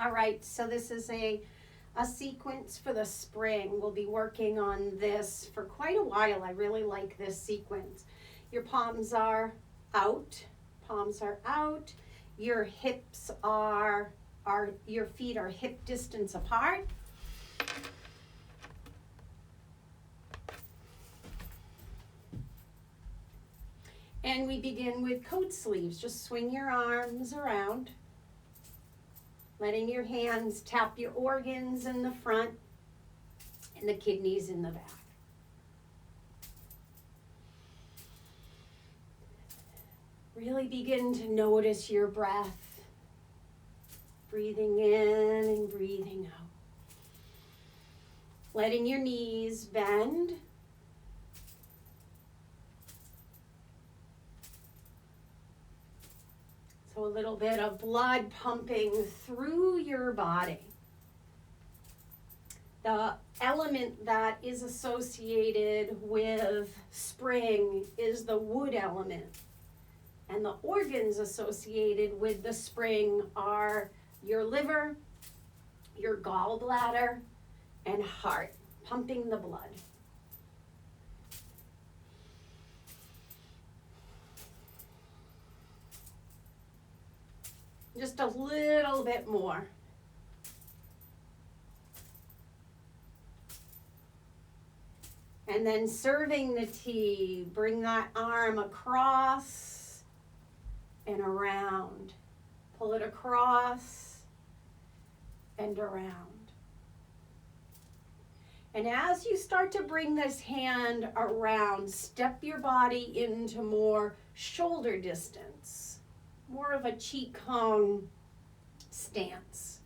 All right, so this is a sequence for the spring. We'll be working on this for quite a while. I really like this sequence. Your palms are out. Palms are out. Your hips are your feet are hip distance apart. And we begin with coat sleeves. Just swing your arms around, letting your hands tap your organs in the front and the kidneys in the back. Really begin to notice your breath, breathing in and breathing out. Letting your knees bend. So a little bit of blood pumping through your body. The element that is associated with spring is the wood element. And the organs associated with the spring are your liver, your gallbladder, and heart, pumping the blood. Just a little bit more. And then serving the tea, bring that arm across and around. Pull it across and around. And as you start to bring this hand around, step your body into more shoulder distance, more of a Qigong stance.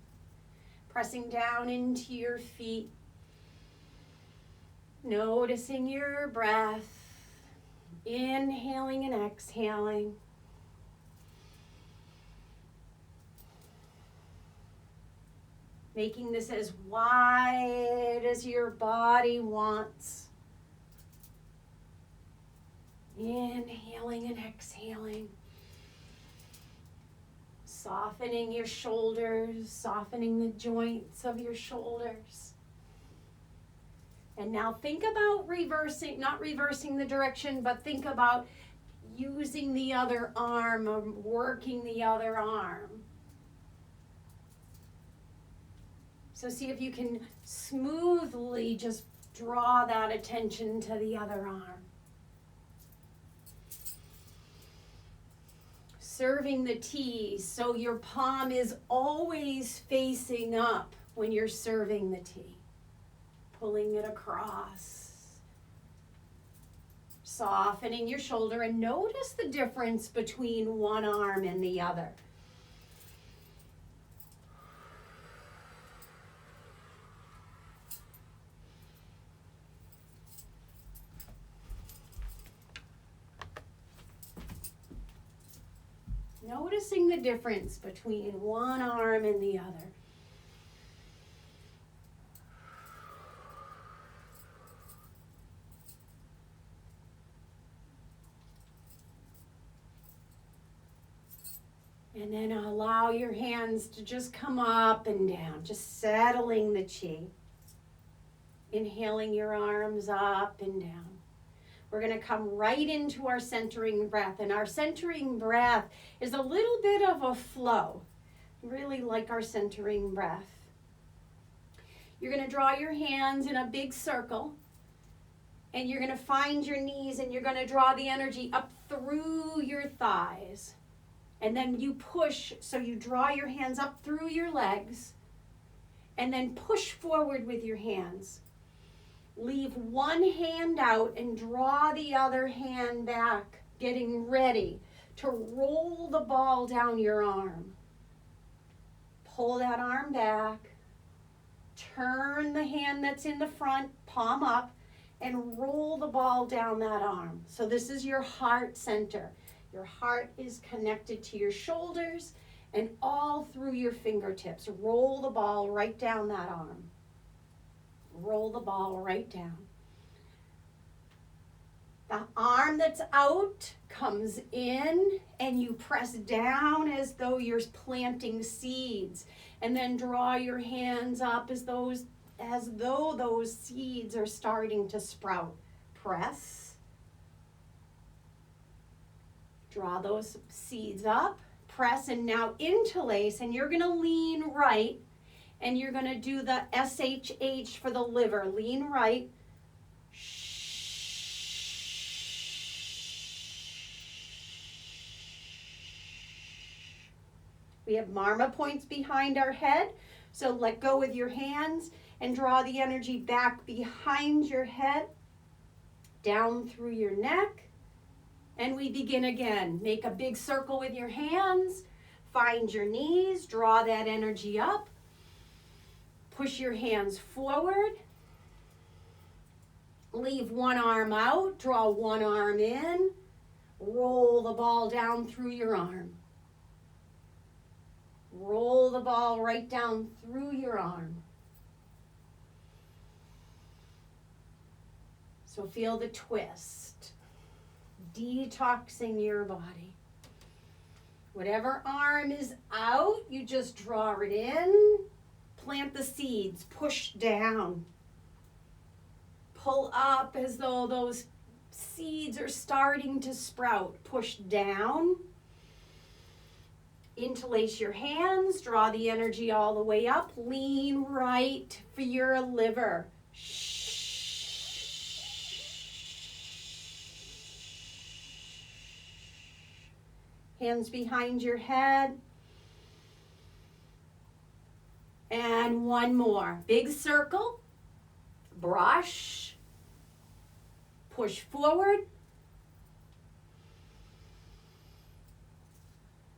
Pressing down into your feet, noticing your breath, inhaling and exhaling. Making this as wide as your body wants. Inhaling and exhaling. Softening your shoulders, softening the joints of your shoulders. And now think about reversing, not reversing the direction, but think about using the other arm or working the other arm. So see if you can smoothly just draw that attention to the other arm. Serving the tea so your palm is always facing up when you're serving the tea. Pulling it across. Softening your shoulder and notice the difference between one arm and the other. Noticing the difference between one arm and the other. And then allow your hands to just come up and down, just settling the chi. Inhaling your arms up and down. We're going to come right into our centering breath. And our centering breath is a little bit of a flow. Really like our centering breath. You're going to draw your hands in a big circle. And you're going to find your knees and you're going to draw the energy up through your thighs. And then you push, so you draw your hands up through your legs. And then push forward with your hands. Leave one hand out and draw the other hand back, getting ready to roll the ball down your arm. Pull that arm back. Turn the hand that's in the front, palm up, and roll the ball down that arm. So this is your heart center. Your heart is connected to your shoulders and all through your fingertips. Roll the ball right down that arm. Roll the ball right down. The arm that's out comes in and you press down as though you're planting seeds, and then draw your hands up as though those seeds are starting to sprout. Press. Draw those seeds up. Press, and now interlace, and you're going to lean right, and you're going to do the SHH for the liver. Lean right. We have marma points behind our head, so let go with your hands and draw the energy back behind your head, down through your neck, and we begin again. Make a big circle with your hands, find your knees, draw that energy up, push your hands forward, leave one arm out, draw one arm in, roll the ball down through your arm. Roll the ball right down through your arm. So feel the twist, detoxing your body. Whatever arm is out, you just draw it in, plant the seeds, push down. Pull up as though those seeds are starting to sprout. Push down. Interlace your hands, draw the energy all the way up, lean right for your liver. Hands behind your head. And one more. Big circle, brush, push forward.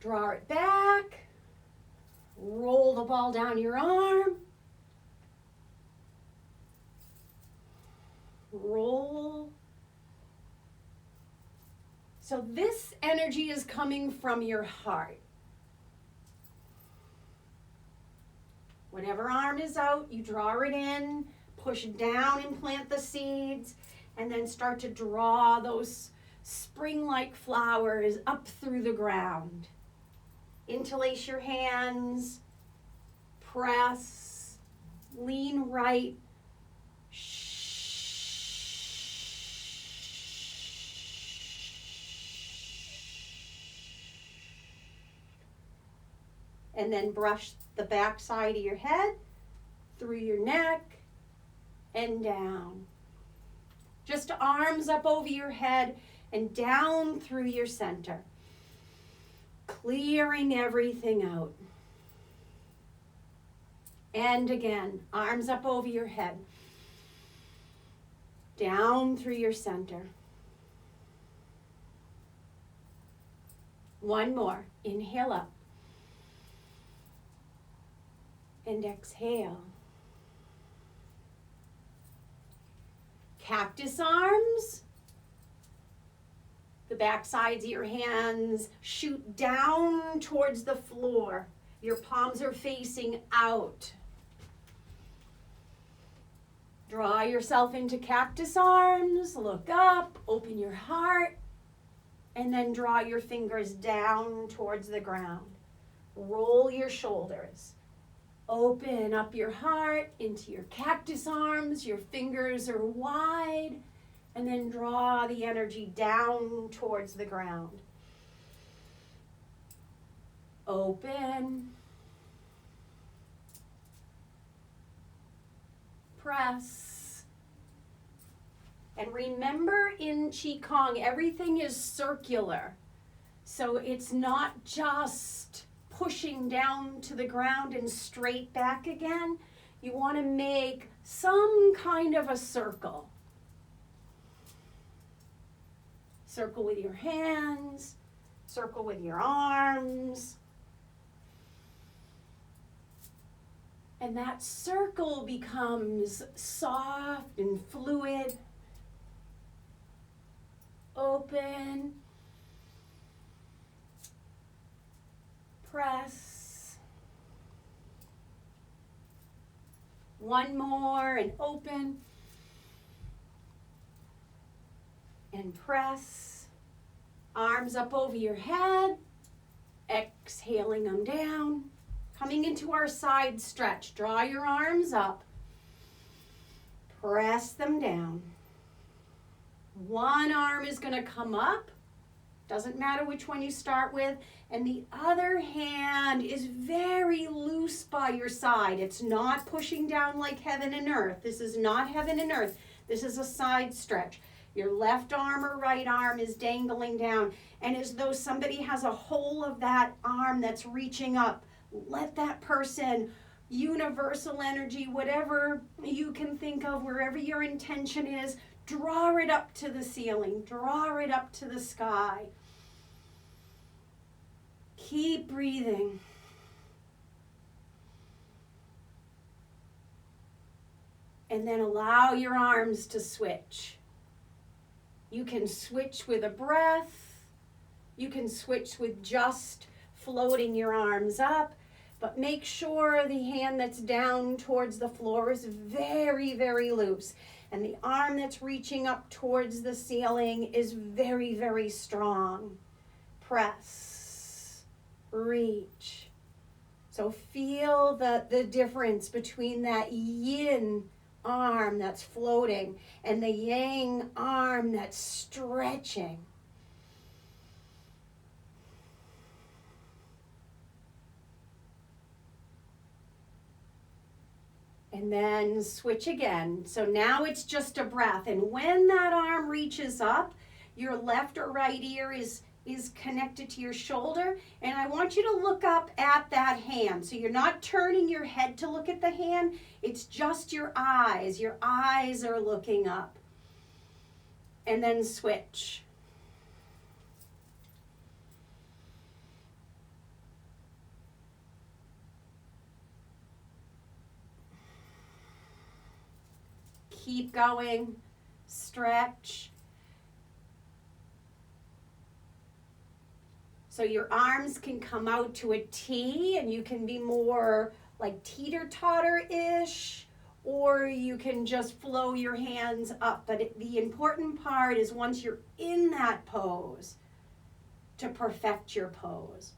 Draw it back, roll the ball down your arm, roll. So this energy is coming from your heart. Whatever arm is out, you draw it in, push down and plant the seeds, and then start to draw those spring-like flowers up through the ground. Interlace your hands, press, lean right, and then brush the back side of your head, through your neck, and down. Just arms up over your head and down through your center. Clearing everything out. And again, arms up over your head. Down through your center. One more. Inhale up. And exhale. Cactus arms. The back sides of your hands shoot down towards the floor. Your palms are facing out. Draw yourself into cactus arms. Look up, open your heart, and then draw your fingers down towards the ground. Roll your shoulders. Open up your heart into your cactus arms. Your fingers are wide. And then draw the energy down towards the ground. Open. Press. And remember, in Qigong, everything is circular. So it's not just pushing down to the ground and straight back again. You want to make some kind of a circle. Circle with your hands, circle with your arms. And that circle becomes soft and fluid. Open. Press. One more and open. and press. Arms up over your head. Exhaling them down. Coming into our side stretch. Draw your arms up. Press them down. One arm is going to come up. Doesn't matter which one you start with. And the other hand is very loose by your side. It's not pushing down like heaven and earth. This is not heaven and earth. This is a side stretch. Your left arm or right arm is dangling down. And as though somebody has a whole of that arm that's reaching up. Let that person, universal energy, whatever you can think of, wherever your intention is, draw it up to the ceiling. Draw it up to the sky. Keep breathing. And then allow your arms to switch. You can switch with a breath. You can switch with just floating your arms up. But make sure the hand that's down towards the floor is very, very loose. And the arm that's reaching up towards the ceiling is very, very strong. Press. Reach. So feel the difference between that yin arm that's floating and the yang arm that's stretching. And then switch again. So now it's just a breath. And when that arm reaches up, your left or right ear is connected to your shoulder. And I want you to look up at that hand. So you're not turning your head to look at the hand. It's just your eyes. Your eyes are looking up. And then switch. Keep going, stretch. So your arms can come out to a T and you can be more like teeter-totter-ish, or you can just flow your hands up. But the important part is once you're in that pose, to perfect your pose.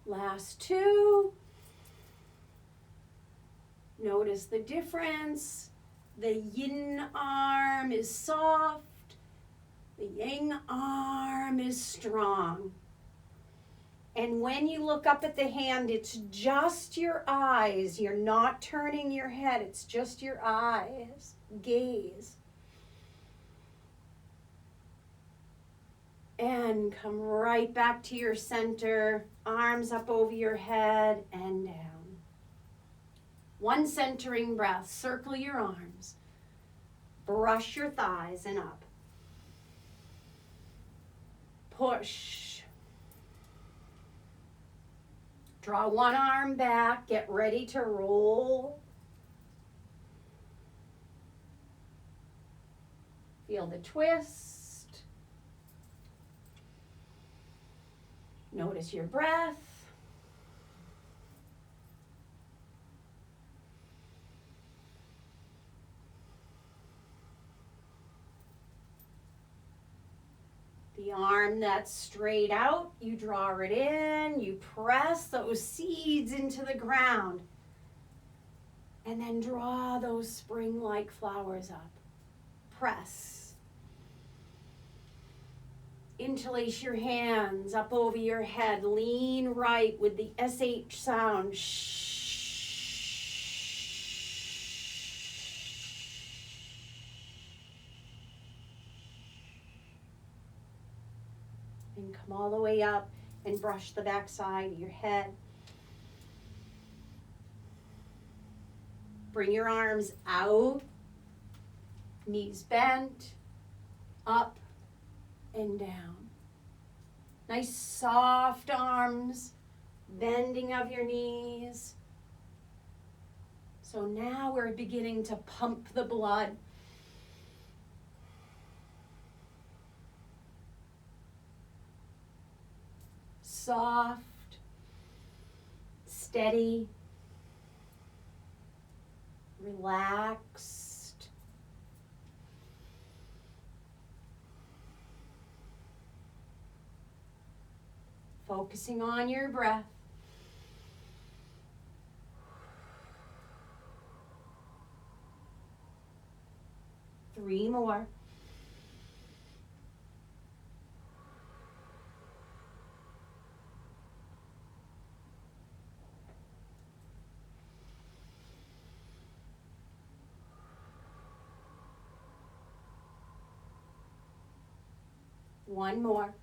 Last two. Notice the difference. The yin arm is soft. The yang arm is strong. And when you look up at the hand, it's just your eyes. You're not turning your head. It's just your eyes. Gaze. And come right back to your center. Arms up over your head and down. One centering breath. Circle your arms. Brush your thighs and up. Push. Draw one arm back. Get ready to roll. Feel the twist. Notice your breath. The arm that's straight out, you draw it in, you press those seeds into the ground, and then draw those spring-like flowers up. Press. Interlace your hands up over your head. Lean right with the SH sound. And come all the way up and brush the back side of your head. Bring your arms out, knees bent, up and down. Nice soft arms, bending of your knees. So now we're beginning to pump the blood. soft, steady, relaxed. Focusing on your breath. Three more. One more.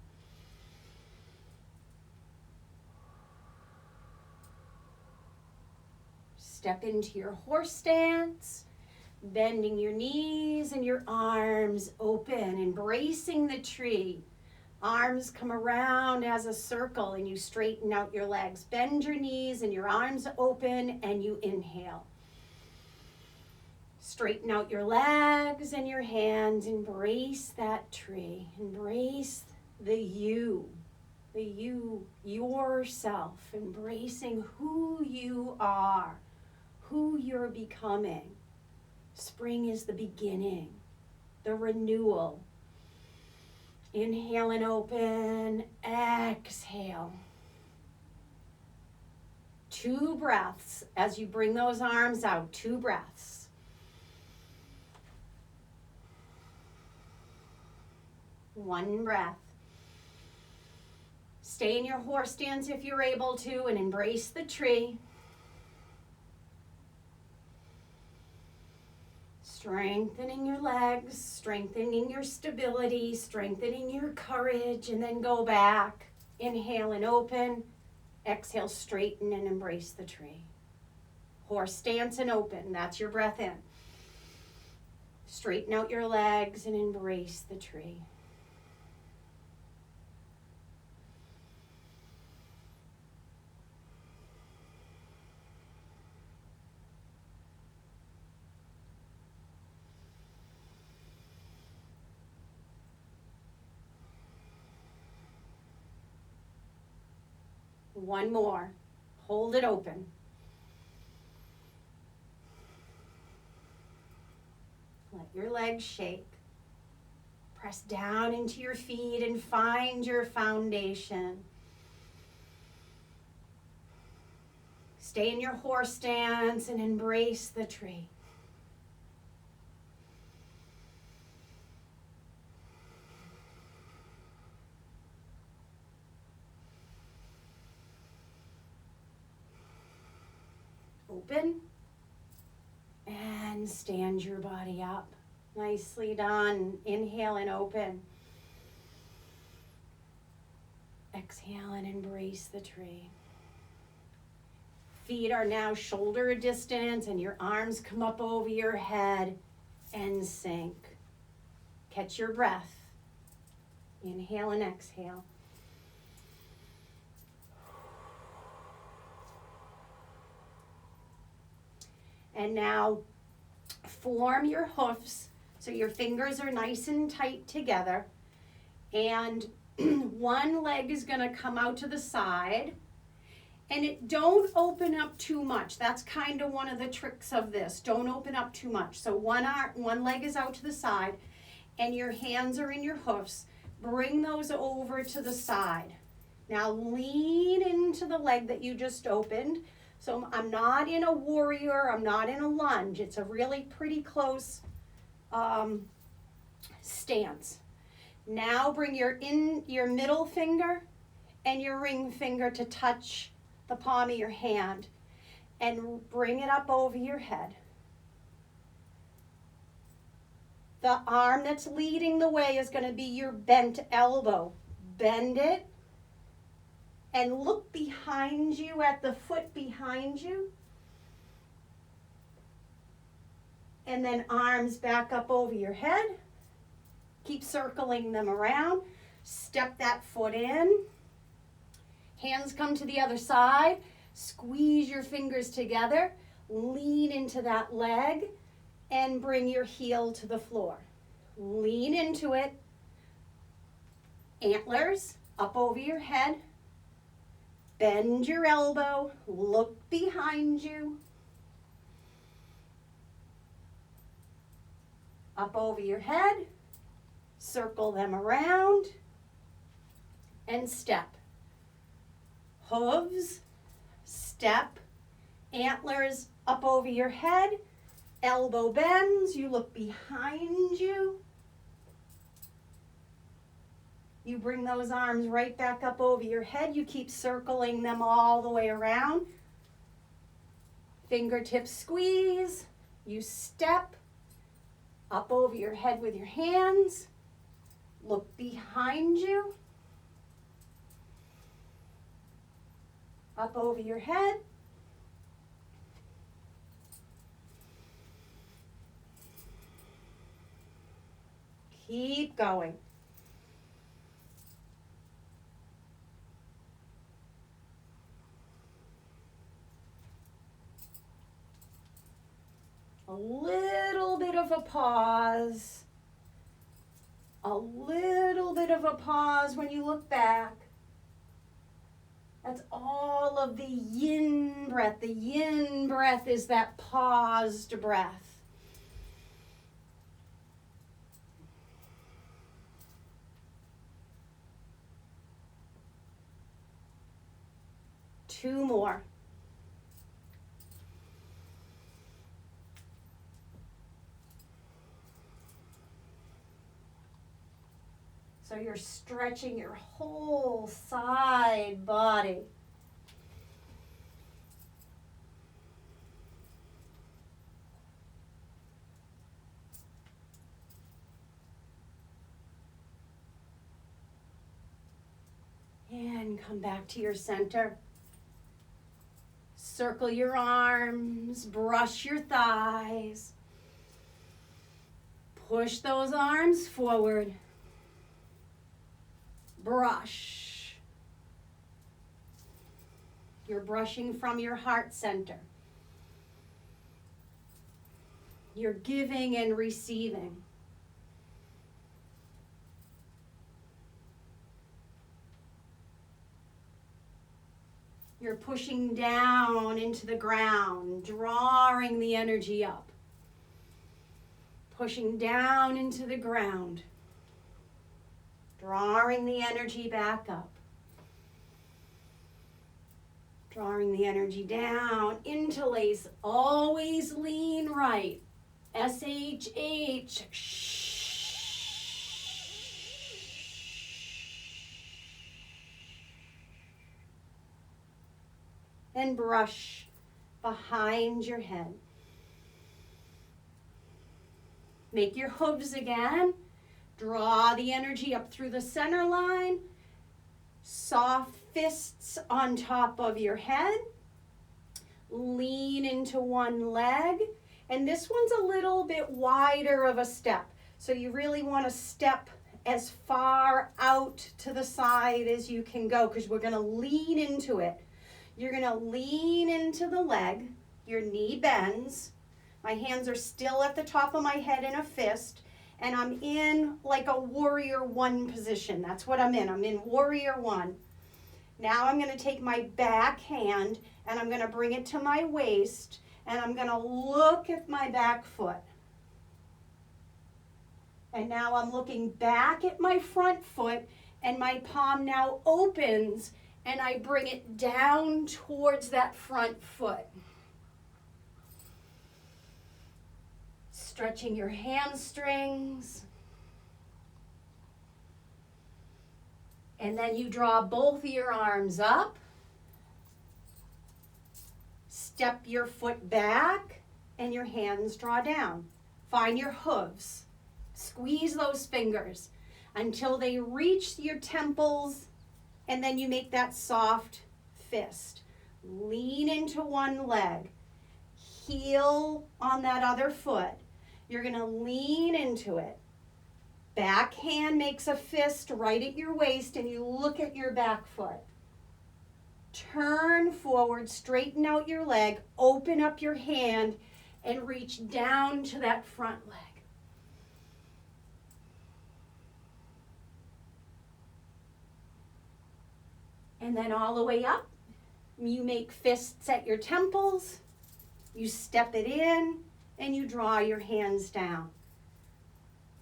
Step into your horse stance, bending your knees and your arms open, embracing the tree. Arms come around as a circle and you straighten out your legs. Bend your knees and your arms open and you inhale. Straighten out your legs and your hands. Embrace that tree. Embrace the you, yourself. Embracing who you are, who you're becoming. Spring is the beginning, the renewal. Inhale and open, exhale. 2 breaths as you bring those arms out, 2 breaths. One breath. Stay in your horse stance if you're able to and embrace the tree. Strengthening your legs, strengthening your stability, strengthening your courage, and then go back. Inhale and open. Exhale, straighten and embrace the tree. Horse stance and open. That's your breath in. Straighten out your legs and embrace the tree. One more. Hold it open. Let your legs shake. Press down into your feet and find your foundation. Stay in your horse stance and embrace the tree. Open and stand your body up. Nicely done. Inhale and open. Exhale and embrace the tree. Feet are now shoulder distance and your arms come up over your head and sink. Catch your breath. Inhale and exhale. And now form your hoofs so your fingers are nice and tight together. And one leg is going to come out to the side. And don't open up too much. That's kind of one of the tricks of this. Don't open up too much. So one leg is out to the side and your hands are in your hoofs. Bring those over to the side. Now lean into the leg that you just opened. So I'm not in a warrior, I'm not in a lunge. It's a really pretty close stance. Now bring your middle finger and your ring finger to touch the palm of your hand and bring it up over your head. The arm that's leading the way is going to be your bent elbow. Bend it. And look behind you at the foot behind you. And then arms back up over your head. Keep circling them around. Step that foot in. Hands come to the other side. Squeeze your fingers together. Lean into that leg and bring your heel to the floor. Lean into it. Antlers up over your head. Bend your elbow, look behind you. Up over your head, circle them around, and step. Hooves, step, antlers up over your head, elbow bends, you look behind you. You bring those arms right back up over your head. You keep circling them all the way around. Fingertips squeeze. You step up over your head with your hands. Look behind you. Up over your head. Keep going. A little bit of a pause. A little bit of a pause when you look back. That's all of the yin breath. The yin breath is that paused breath. Two more. So you're stretching your whole side body. And come back to your center. Circle your arms, brush your thighs. Push those arms forward. Brush. You're brushing from your heart center. You're giving and receiving. You're pushing down into the ground, drawing the energy up. Pushing down into the ground. Drawing the energy back up. Drawing the energy down, interlace, always lean right. SHH. And brush behind your head. Make your hooves again. Draw the energy up through the center line. Soft fists on top of your head. Lean into one leg. And this one's a little bit wider of a step. So you really want to step as far out to the side as you can go because we're going to lean into it. You're going to lean into the leg. Your knee bends. My hands are still at the top of my head in a fist. And I'm in like a warrior one position. That's what I'm in. I'm in warrior one. Now I'm going to take my back hand and I'm going to bring it to my waist and I'm going to look at my back foot. And now I'm looking back at my front foot and my palm now opens and I bring it down towards that front foot. Stretching your hamstrings. And then you draw both of your arms up. Step your foot back and your hands draw down. Find your hooves. Squeeze those fingers until they reach your temples and then you make that soft fist. Lean into one leg. Heel on that other foot. You're going to lean into it. Back hand makes a fist right at your waist and you look at your back foot. Turn forward, straighten out your leg, open up your hand and reach down to that front leg. And then all the way up You make fists at your temples, you step it in, and you draw your hands down.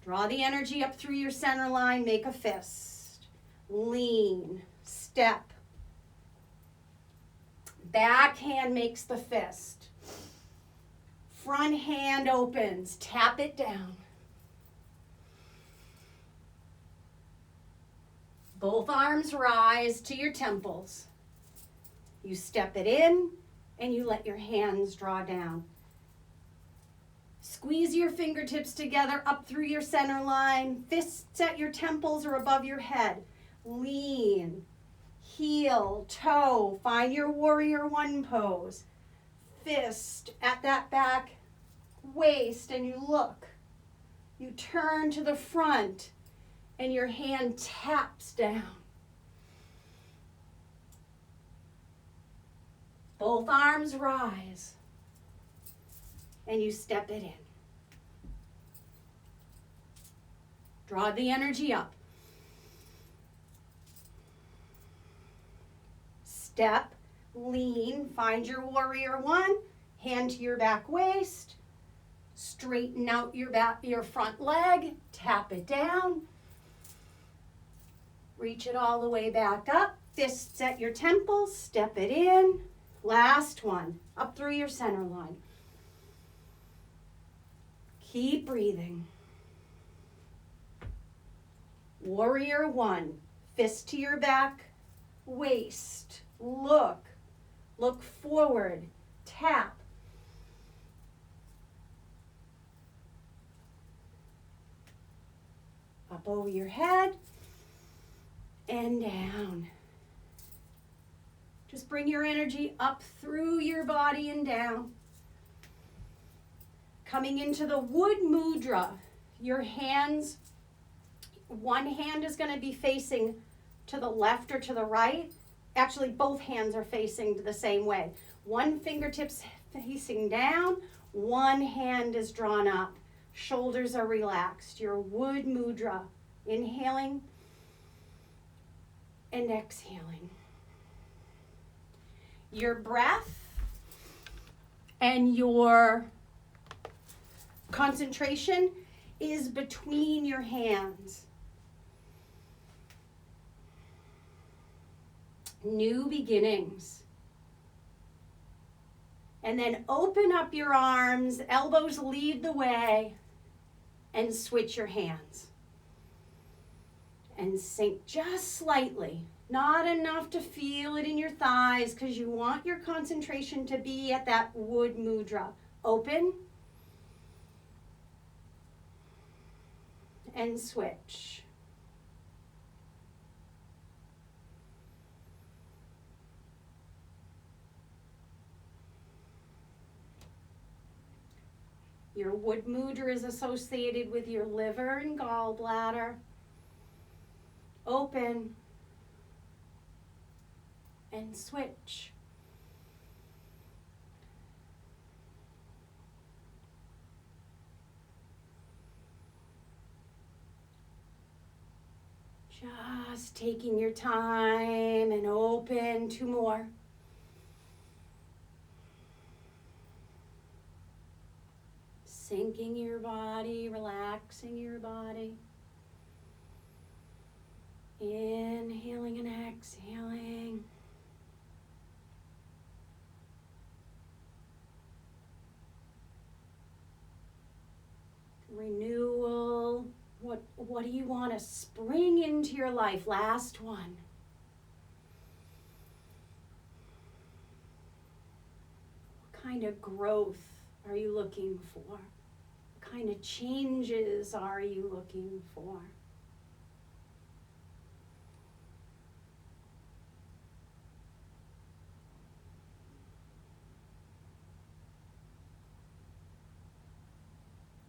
Draw the energy up through your center line, make a fist. Lean, step. Back hand makes the fist. Front hand opens, tap it down. Both arms rise to your temples. You step it in and you let your hands draw down. Squeeze your fingertips together up through your center line. Fists at your temples or above your head. Lean, heel, toe. Find your warrior one pose. Fist at that back waist and you look. You turn to the front and your hand taps down. Both arms rise and you step it in. Draw the energy up. Step, lean, find your warrior one, hand to your back waist, straighten out your front leg, tap it down, reach it all the way back up, fists at your temples, step it in. Last one, up through your center line. Keep breathing. Warrior one, fist to your back, waist, look forward, tap. Up over your head and down. Just bring your energy up through your body and down. Coming into the wood mudra, your hands, one hand is going to be facing to the left or to the right. Actually, both hands are facing the same way. One fingertip's facing down, one hand is drawn up. Shoulders are relaxed. Your wood mudra. Inhaling and exhaling. Your breath and your concentration is between your hands. New beginnings. And then open up your arms, elbows lead the way, and switch your hands. And sink just slightly. Not enough to feel it in your thighs because you want your concentration to be at that wood mudra. Open and switch. Your wood mudra is associated with your liver and gallbladder. Open and switch. Just taking your time and open. 2 more. Sinking your body, relaxing your body. Inhaling and exhaling. Renewal. What do you want to spring into your life? Last one. What kind of growth are you looking for? What kind of changes are you looking for?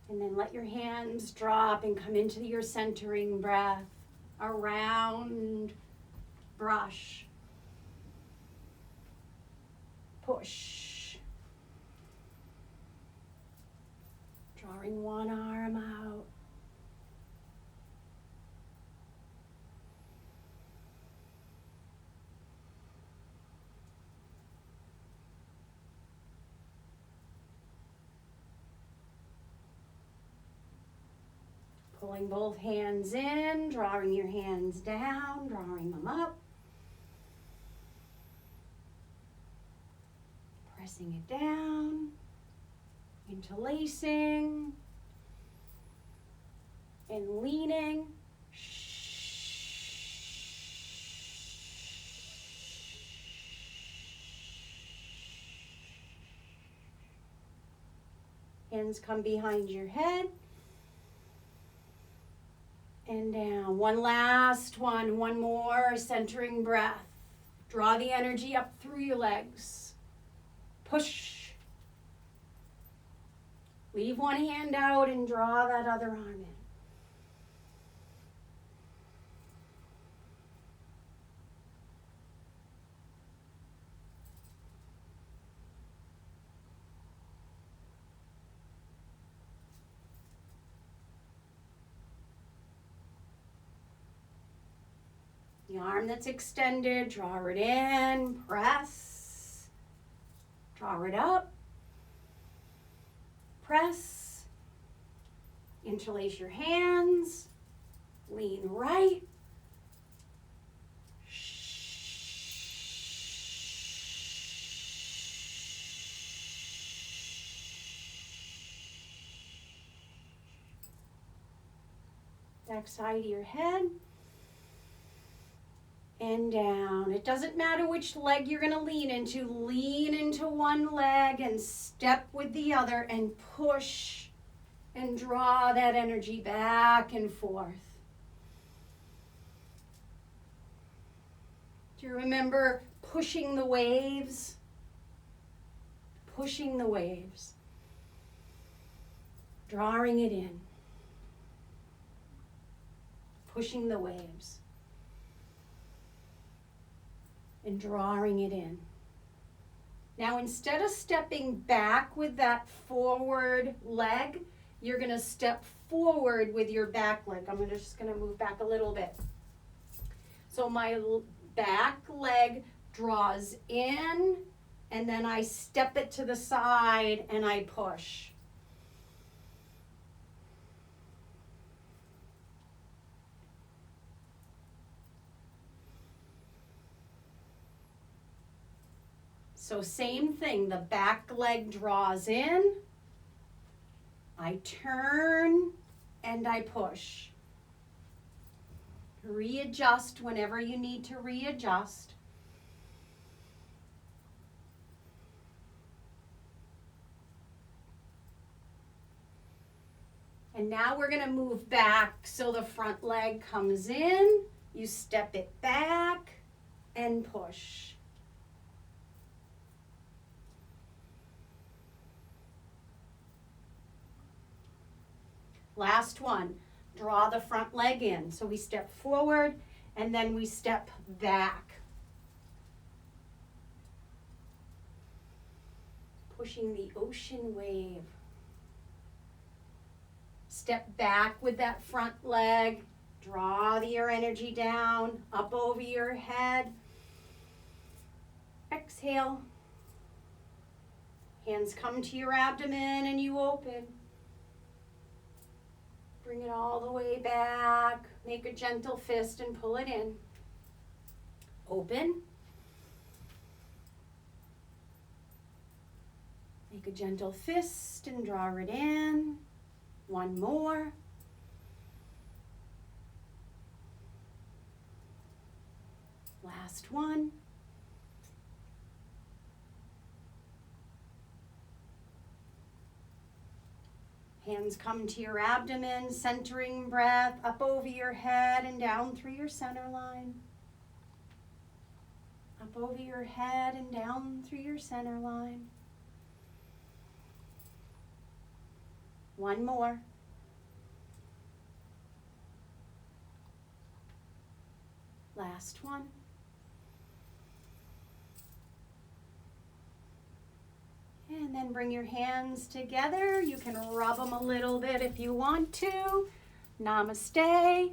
And then let your hands drop and come into your centering breath. A round brush. Push. Drawing one arm out. Pulling both hands in, drawing your hands down, drawing them up. Pressing it down, interlacing, and leaning. Hands come behind your head. And down. One last one. One more centering breath. Draw the energy up through your legs. Push. Leave one hand out and draw that other arm in. The arm that's extended, draw it in, press, draw it up, press, interlace your hands, lean right, back side of your head. And down. It doesn't matter which leg you're going to lean into. Lean into one leg and step with the other and push and draw that energy back and forth. Do you remember pushing the waves? Pushing the waves. Drawing it in. Pushing the waves. And drawing it in. Now, instead of stepping back with that forward leg, you're going to step forward with your back leg. I'm just going to move back a little bit. So my back leg draws in, and then I step it to the side and I push. So same thing, the back leg draws in, I turn, and I push. Readjust whenever you need to readjust. And now we're going to move back so the front leg comes in, you step it back, and push. Last one, draw the front leg in. So we step forward and then we step back. Pushing the ocean wave. Step back with that front leg. Draw your energy down, up over your head. Exhale. Hands come to your abdomen and you open. Bring it all the way back. Make a gentle fist and pull it in. Open. Make a gentle fist and draw it in. One more. Last one. Hands come to your abdomen, centering breath, up over your head and down through your center line. Up over your head and down through your center line. One more. Last one. And then bring your hands together. You can rub them a little bit if you want to. Namaste.